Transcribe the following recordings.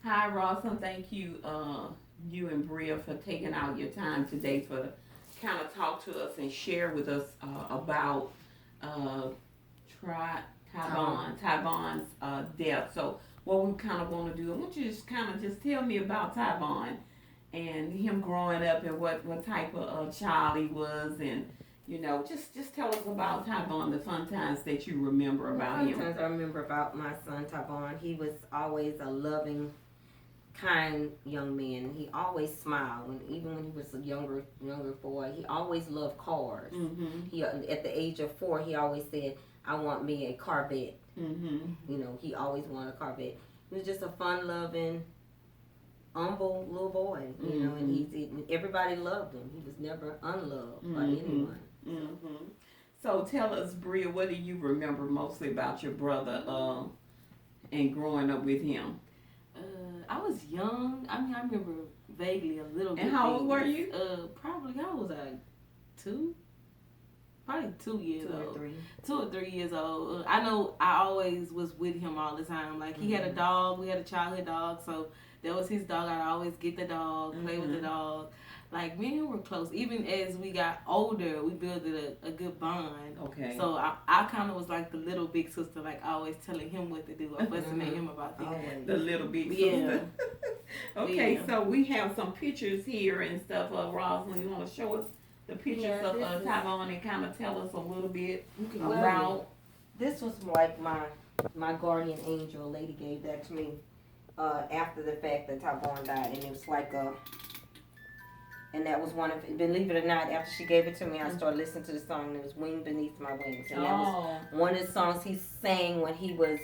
Hi, Rosalind. Thank you, you and Bria, for taking out your time today for kind of talk to us and share with us about uh, Try Tyvon's death. So, what we kind of want to do, I want you to just kind of just tell me about Tyvon and him growing up and what type of child he was, and just tell us about Tyvon, the fun times that you remember about him. Sometimes I remember about my son Tavon. He was always a loving, kind young man. He always smiled, even when he was a younger boy. He always loved cars. Mm-hmm. He at the age of 4, he always said, "I want me a Corvette." Mm-hmm. He always wanted a Corvette. He was just a fun-loving, humble little boy. And everybody loved him. He was never unloved by anyone. Mm-hmm. So tell us, Bria, what do you remember mostly about your brother and growing up with him? I was young. I mean, I remember vaguely a little bit. And how old were you? Probably I was like 2, probably 2 years old, 3. 2 or 3 years old. I know I always was with him all the time. Like he had a dog. We had a childhood dog, so that was his dog. I'd always get the dog, play with the dog. Like me and him were close. Even as we got older, we built a good bond. Okay. So I kind of was like the little big sister, like always telling him what to do or fussing at him about things. The little big sister. Yeah. Okay, so we have some pictures here and stuff. Rosalind, you want to show us the pictures of Tyvon and kind of tell us a little bit about? This was like my guardian angel. A lady gave that to me after the fact that Tyvon died, and it was like a. And that was one of, believe it or not, after she gave it to me, I started listening to the song, and it was Wing Beneath My Wings. And that was one of the songs he sang when he was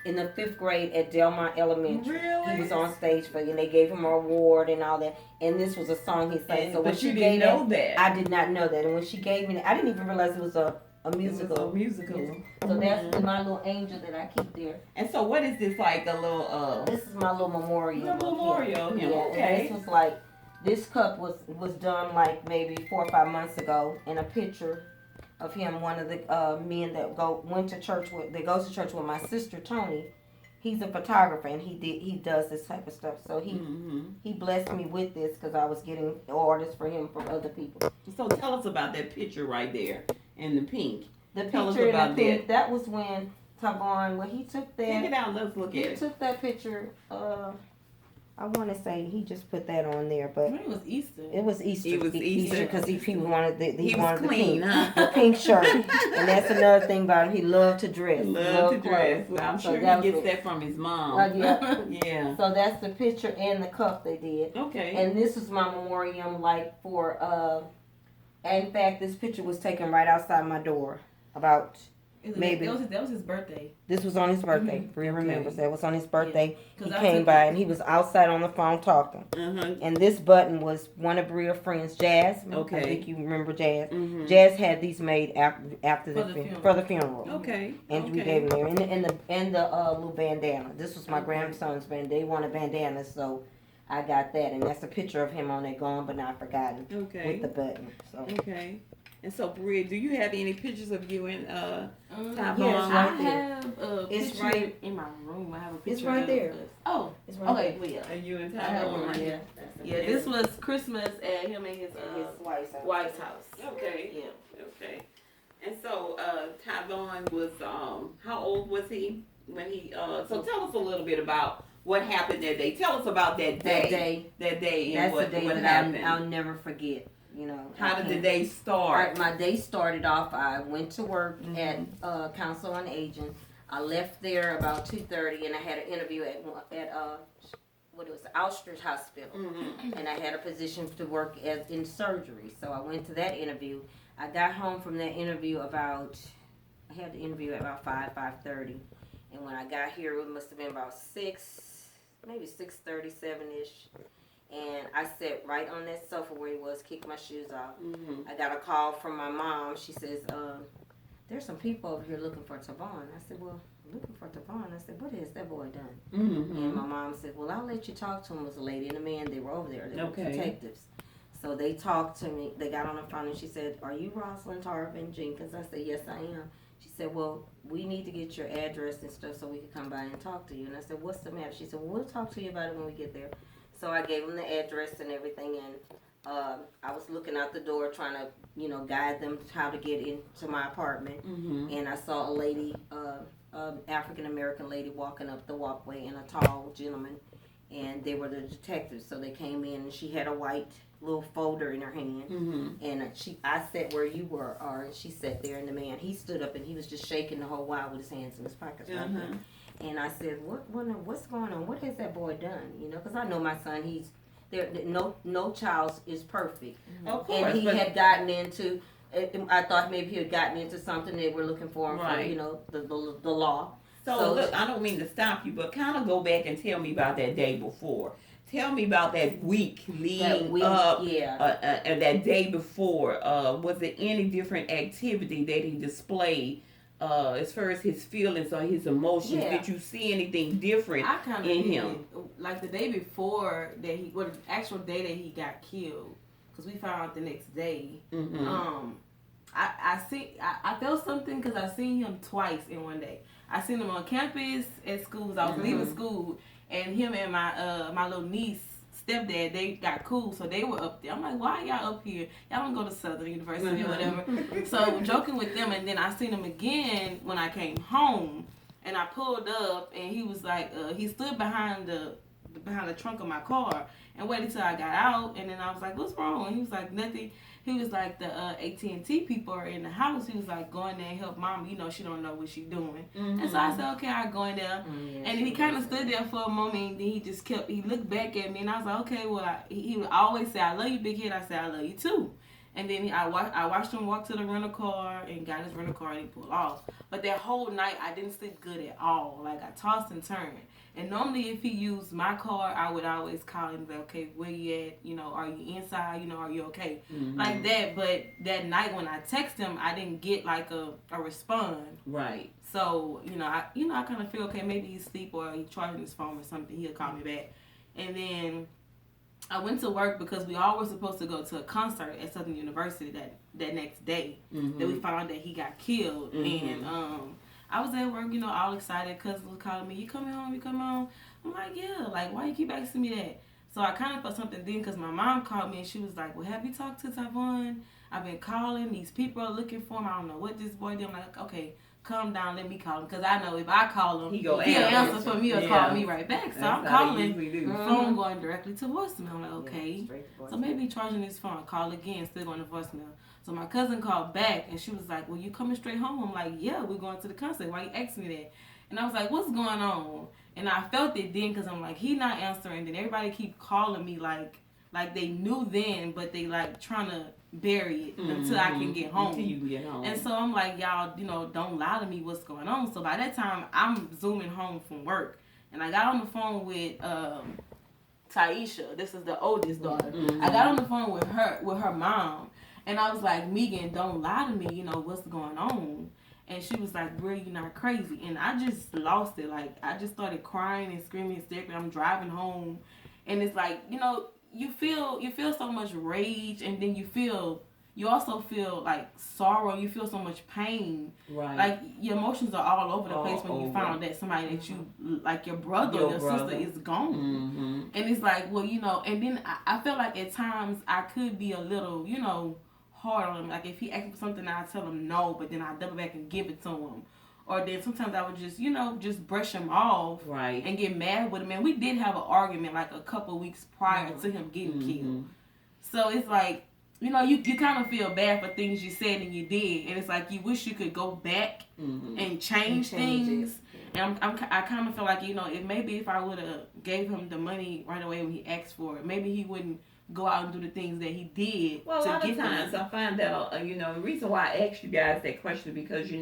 in the 5th grade at Delmont Elementary. Really? He was on stage and they gave him an award and all that. And this was a song he sang. So when she didn't know that. I did not know that. And when she gave me I didn't even realize it was a musical. It was a musical. So that's my little angel that I keep there. And so what is this, like a little This is my little memorial. The memorial. Yeah. Okay. And this was like, this cup was done like maybe 4 or 5 months ago, and a picture of him, one of the men that goes to church with my sister Tony. He's a photographer, and he does this type of stuff. So he blessed me with this because I was getting orders for him from other people. So tell us about that picture right there in the pink. Tell picture in the pink. That was when Tyvon, when he took that. Take it out. Let's look at it. He took that picture. I want to say he just put that on there, but it was Easter. It was Easter. It was Easter because he wanted he wanted the clean, the pink shirt, and that's another thing about him. He loved to dress. Loved to dress. Well, I'm sure he gets that from his mom. Yeah. Yeah. So that's the picture and the cup they did. Okay. And this is my memoriam, like for. In fact, this picture was taken right outside my door. About. Maybe that was his birthday. This was on his birthday. Bria remembers that was on his birthday. Yeah. He came by and he was outside on the phone talking. And this button was one of Bria's friends, Jazz. Okay. I think you remember Jazz. Jazz had these made after for the funeral. Okay. And we gave them there. And the little bandana. This was my grandson's bandana. They wanted bandanas, so I got that. And that's a picture of him on it, gone but not forgotten. Okay. With the button. So. Okay. And so, Bria, do you have any pictures of you and Tyvon? Yes, I have a it's picture right in my room. I have a picture. It's right there. Oh, it's right okay. there. Well, yeah. And you and I have one Tyvon. right here. Yeah, this was Christmas at him and his wife's house. Okay. Yeah. Okay. And so, Tyvon was how old was he when he? So tell us a little bit about what happened that day. Tell us about that day. That day. And That's the day what that happened. I'll never forget. How did the day start? My day started off. I went to work at Council on Aging. I left there about 2:30, and I had an interview at Auschwitz Hospital, and I had a position to work in surgery. So I went to that interview. I got home from that interview I had the interview at about 5:30, and when I got here, it must have been about 6, maybe 6:37ish. And I sat right on that sofa where he was, kicked my shoes off. I got a call from my mom. She says, there's some people over here looking for Tyvon. I said, well, looking for Tyvon? I said, what has that boy done? And my mom said, well, I'll let you talk to him. It was a lady and a man. They were over there. They were detectives. So they talked to me. They got on the phone and she said, are you Rosalind Tarvin Jenkins? I said, yes, I am. She said, well, we need to get your address and stuff so we can come by and talk to you. And I said, what's the matter? She said, well, we'll talk to you about it when we get there. So I gave them the address and everything, and I was looking out the door trying to, guide them how to get into my apartment. And I saw a lady, African American lady, walking up the walkway, and a tall gentleman, and they were the detectives. So they came in, and she had a white little folder in her hand, and I sat where you were, and she sat there, and the man, he stood up, and he was just shaking the whole while with his hands in his pockets. And I said, what's going on? What has that boy done? Because I know my son, he's there. No child is perfect. Of course, and he had gotten into. I thought maybe he had gotten into something they were looking for him for, the law. So look, I don't mean to stop you, but kind of go back and tell me about that day before. Tell me about that week leading up, and that day before. Was there any different activity that he displayed as far as his feelings or his emotions? Did you see anything different in him? Like the day before the actual day that he got killed, because we found out the next day. I felt something because I seen him twice in one day. I seen him on campus at school. I was leaving school, and him and my little niece stepdad, they got cool, so they were up there. I'm like, why y'all up here? Y'all don't go to Southern University or whatever. So joking with them, and then I seen him again when I came home, and I pulled up, and he was like, he stood behind the trunk of my car and waited till I got out, and then I was like, what's wrong? And he was like, nothing. He was like, the AT&T people are in the house. He was like, go in there and help mom. She don't know what she's doing. And so I said, okay, I'll go in there. And then he kind of stood there for a moment, and then he looked back at me, and I was like, okay, well, he would always say, I love you, big head. I said, I love you too. And then I watched him walk to the rental car and got his rental car, and he pulled off. But that whole night, I didn't sleep good at all. Like, I tossed and turned. And normally, if he used my car, I would always call him and be like, okay, where you at? Are you inside? Are you okay? Like that. But that night when I text him, I didn't get like a response. Right. So, I kind of feel, okay, maybe he's asleep or he's charging his phone or something. He'll call me back. And then I went to work because we all were supposed to go to a concert at Southern University that next day. That we found out that he got killed. And I was at work, all excited. Cousin was calling me, you coming home? I'm like, yeah. Like, why you keep asking me that? So I kind of felt something then because my mom called me and she was like, well, have you talked to Tyvon? I've been calling. These people are looking for him. I don't know what this boy did. I'm like, okay, calm down. Let me call him. Because I know if I call him, he'll answer for me or call me right back. So I'm calling. Phone going directly to voicemail. I'm like, okay. So maybe charging his phone. Call again. Still going to voicemail. So my cousin called back and she was like, well, you coming straight home? I'm like, yeah, we're going to the concert. Why you asking me that? And I was like, what's going on? And I felt it then because I'm like, he not answering. Then everybody keep calling me like they knew then, but they like trying to bury it until I can get home. Until you get home. And so I'm like, y'all, don't lie to me what's going on. So by that time, I'm zooming home from work. And I got on the phone with Taisha. This is the oldest daughter. I got on the phone with her mom. And I was like, Megan, don't lie to me, what's going on? And she was like, bro, you're not crazy. And I just lost it. Like, I just started crying and screaming and staring. I'm driving home. And it's like, you feel so much rage. And then you also feel like sorrow. You feel so much pain. Right. Like, your emotions are all over the place when you find out that somebody that you, like your brother or your sister is gone. And it's like, well, and then I feel like at times I could be a little, hard on him. Like if he asks for something, I tell him no, but then I double back and give it to him. Or then sometimes I would just, just brush him off and get mad with him. And we did have an argument like a couple weeks prior to him getting killed. So it's like, you kind of feel bad for things you said and you did. And it's like you wish you could go back and change things. And I kind of feel like, maybe if I would have gave him the money right away when he asked for it, maybe he wouldn't go out and do the things that he did. Well, a lot of times I find out, the reason why I asked you guys that question because,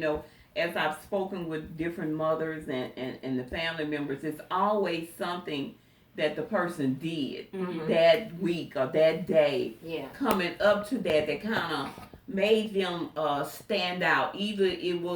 as I've spoken with different mothers and the family members, it's always something that the person did that week or that day coming up to that kind of made them stand out. Either it was